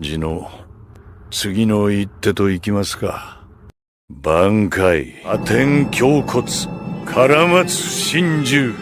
字の次の一手といきますか。Bankai, Katen Kyokotsu, Karamatsu, Shinjū.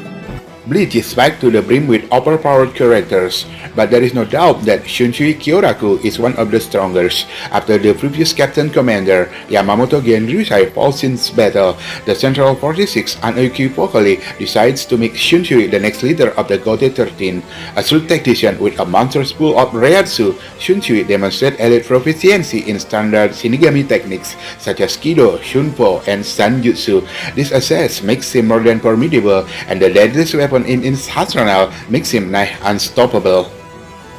Bleach is back to the brim with overpowered characters, but there is no doubt that Shunsui Kyoraku is one of the strongest. After the previous Captain-Commander Yamamoto Genryusai falls in battle, the Central 46 unequivocally decides to make Shunsui the next leader of the Gotei 13. A shrewd tactician with a monstrous pool of Reiatsu, Shunsui demonstrates elite proficiency in standard Shinigami techniques such as Kido, Shunpo, and Zanjutsu. This assess makes him more than formidable, and the deadliest weapon in his arsenal makes him nigh-unstoppable.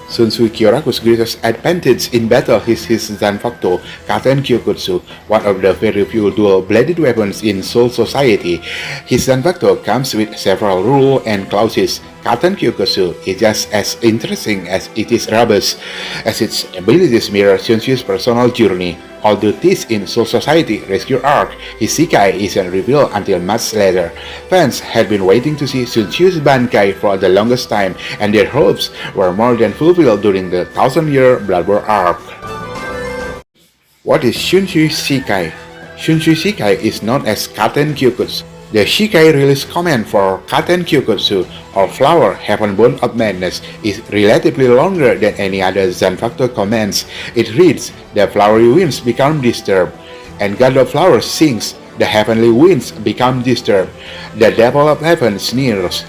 Shunsui Kyoraku's greatest advantage in battle is his Zanpakuto, Katen Kyokotsu, one of the very few dual-bladed weapons in Soul Society. His Zanpakuto comes with several rules and clauses. Katen Kyokotsu is just as interesting as it is robust, as its abilities mirror Shunsui's personal journey. Although teased in Soul Society Rescue Arc, his Shikai isn't revealed until much later. Fans had been waiting to see Shunsui's Bankai for the longest time, and their hopes were more than fulfilled during the 1000-year Blood War arc. What is Shunsui Shikai? Shunsui Shikai is known as Katen Kyokotsu. The Shikai release command for Katen Kyokotsu, or Flower Heaven Bone of Madness, is relatively longer than any other Zanpakuto commands. It reads, "The flowery winds become disturbed," and God of Flowers sings, "The heavenly winds become disturbed." The Devil of Heaven sneers.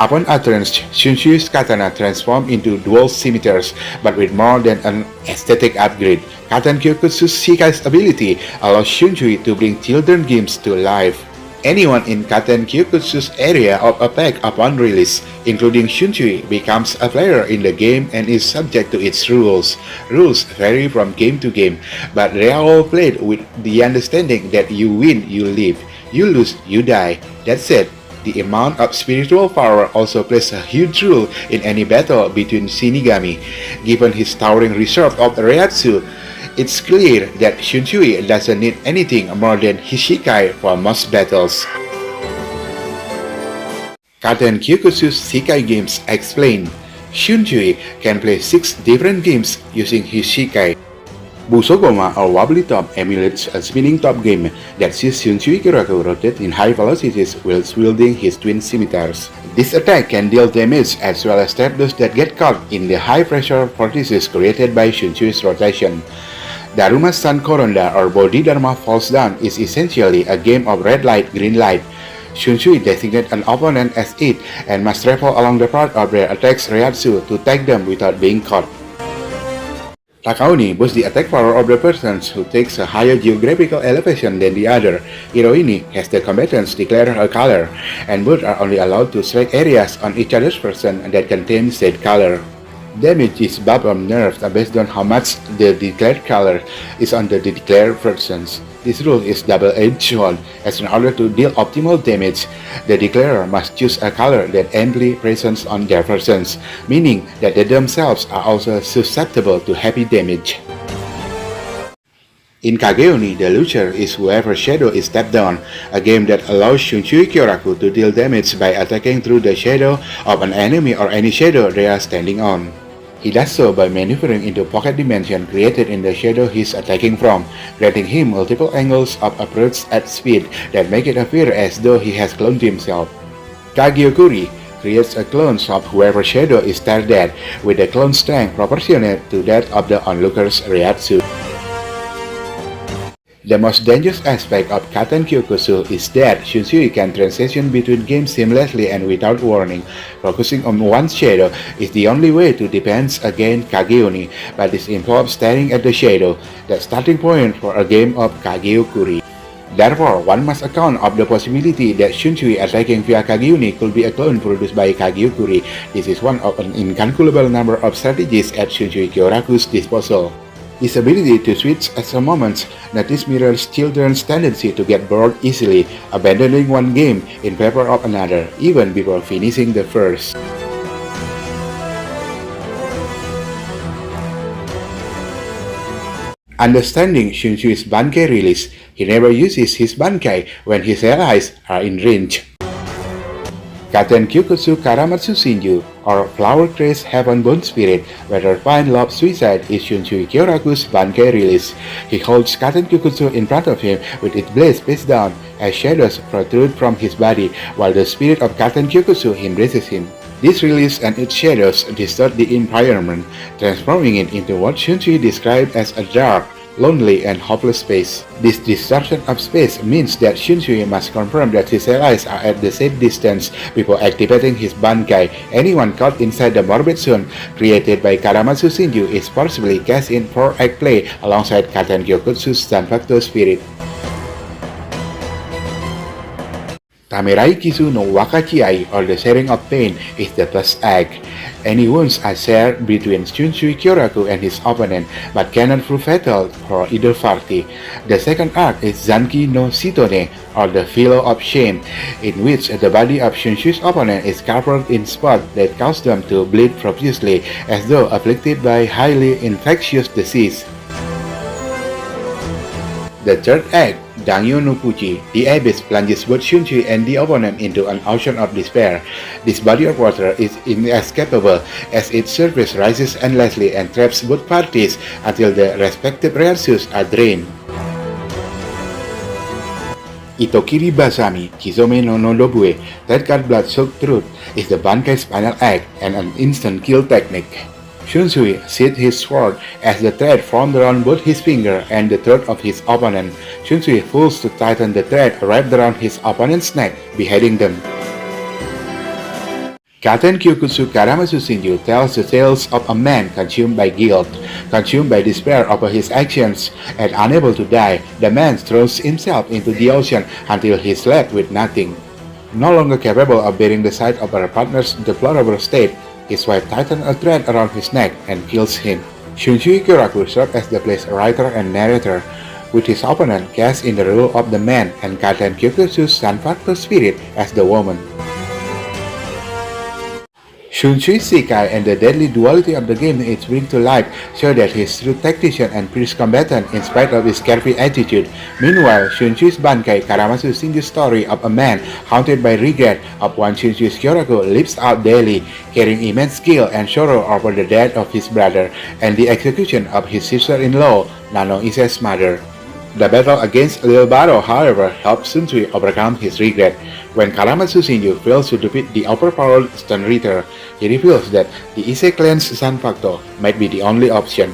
Upon utterance, Shunsui's katana transforms into dual scimitars, but with more than an aesthetic upgrade. Katen Kyokotsu's Shikai's ability allows Shunsui to bring children games to life. Anyone in Katen Kyokotsu's area of attack upon release, including Shunsui, becomes a player in the game and is subject to its rules. Rules vary from game to game, but they are all played with the understanding that you win, you live, you lose, you die. That said, the amount of spiritual power also plays a huge role in any battle between Shinigami. Given his towering reserve of Reiatsu, it's clear that Shunsui doesn't need anything more than his Shikai for most battles. Katen Kyokotsu's Shikai games explain. Shunsui can play 6 different games using his Shikai. Busogoma or Wobbly Top emulates a spinning top game that sees Shunsui Kyoraku rotate in high velocities whilst wielding his twin scimitars. This attack can deal damage as well as trap those that get caught in the high pressure vortices created by Shunsui's rotation. Daruma's Sun Koronda or Bodhidharma Falls Down is essentially a game of red light, green light. Shunsui designates an opponent as it and must travel along the path of their attack's Reiatsu to tag them without being caught. Takaoni boosts the attack power of the person who takes a higher geographical elevation than the other. Iroini has the combatants declare a color, and both are only allowed to strike areas on each other's person that contain said color. Damage is bottom nerfed based on how much the declared color is on the declared persons. This rule is double-edged sword, as in order to deal optimal damage, the declarer must choose a color that amply presents on their persons, meaning that they themselves are also susceptible to heavy damage. In Kageoni, the loser is whoever's shadow is tapped down, a game that allows Shunsui Kyoraku to deal damage by attacking through the shadow of an enemy or any shadow they are standing on. He does so by maneuvering into pocket dimension created in the shadow he's attacking from, granting him multiple angles of approach at speed that make it appear as though he has cloned himself. Kageokuri creates a clone of whoever shadow is stared at, with the clone strength proportionate to that of the onlooker's Reiatsu. The most dangerous aspect of Katen Kyokotsu is that Shunsui can transition between games seamlessly and without warning. Focusing on one shadow is the only way to defend against Kageoni, but this involves staring at the shadow, the starting point for a game of Kageokuri. Therefore, one must account of the possibility that Shunsui attacking via Kageoni could be a clone produced by Kageokuri. This is one of an incalculable number of strategies at Shunsui Kyoraku's disposal. His ability to switch at some moments notice mirrors children's tendency to get bored easily, abandoning one game in favor of another, even before finishing the first. Understanding Shunsui's Bankai release, he never uses his Bankai when his allies are in range. Katen Kyokotsu Karamatsu Shinjū, or Flower Craze Heaven-Born Spirit, whether Fine Love Suicide, is Shunsui Kyoraku's Bankai release. He holds Katen Kyokotsu in front of him with its blade face down, as shadows protrude from his body, while the spirit of Katen Kyokotsu embraces him. This release and its shadows distort the environment, transforming it into what Shunsui described as a dark, lonely, and hopeless space. This distortion of space means that Shunsui must confirm that his allies are at the same distance before activating his Bankai. Anyone caught inside the morbid zone created by Karamatsu Shinjū is forcibly cast in 4-act play alongside Katen Kyokotsu's Zanpakuto spirit. Tamerai Kisu no Wakachiai, or the sharing of pain, is the first act. Any wounds are shared between Shunsui Kyoraku and his opponent, but cannot prove fatal for either party. The second arc is Zanki no Shitone, or the Pillow of Shame, in which the body of Shunsui's opponent is covered in spots that cause them to bleed profusely, as though afflicted by highly infectious disease. The third act, Dangyo no Fuji, the abyss plunges both Shunsui and the opponent into an ocean of despair. This body of water is inescapable, as its surface rises endlessly and traps both parties until the respective Reiatsus are drained. Itokiri Basami, Kizome no Nodobue, Third Card Blood-Soaked Truth, is the Bankai's final act and an instant kill technique. Shunsui sheathed his sword as the thread formed around both his finger and the throat of his opponent. Shunsui pulls to tighten the thread wrapped around his opponent's neck, beheading them. Katen Kyokotsu Karamatsu Shinjū tells the tales of a man consumed by guilt, consumed by despair over his actions, and unable to die. The man throws himself into the ocean until he is left with nothing. No longer capable of bearing the sight of her partner's deplorable state, his wife tightens a thread around his neck and kills him. Shunsui Kyoraku served as the play's writer and narrator, with his opponent cast in the role of the man and Katen Kyokotsu's Zanpakuto spirit as the woman. Shunsui's Shikai and the deadly duality of the game it brings to life show that he is true tactician and fierce combatant in spite of his carefree attitude. Meanwhile, Shunsui's Bankai, Karamatsu Shinju's story of a man haunted by regret of one Shunsui Kyoraku, lives out daily, carrying immense skill and sorrow over the death of his brother and the execution of his sister-in-law, Nano Ise's mother. The battle against Lil Baro, however, helps Shunsui overcome his regret. When Karamatsu Shinjū fails to defeat the overpowered Stone Ritter, he reveals that the Ise clan's Zanpakuto might be the only option.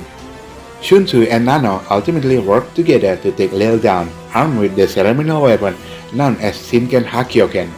Shunsui and Nano ultimately work together to take Lil down, armed with the ceremonial weapon known as Shinken Hakyoken.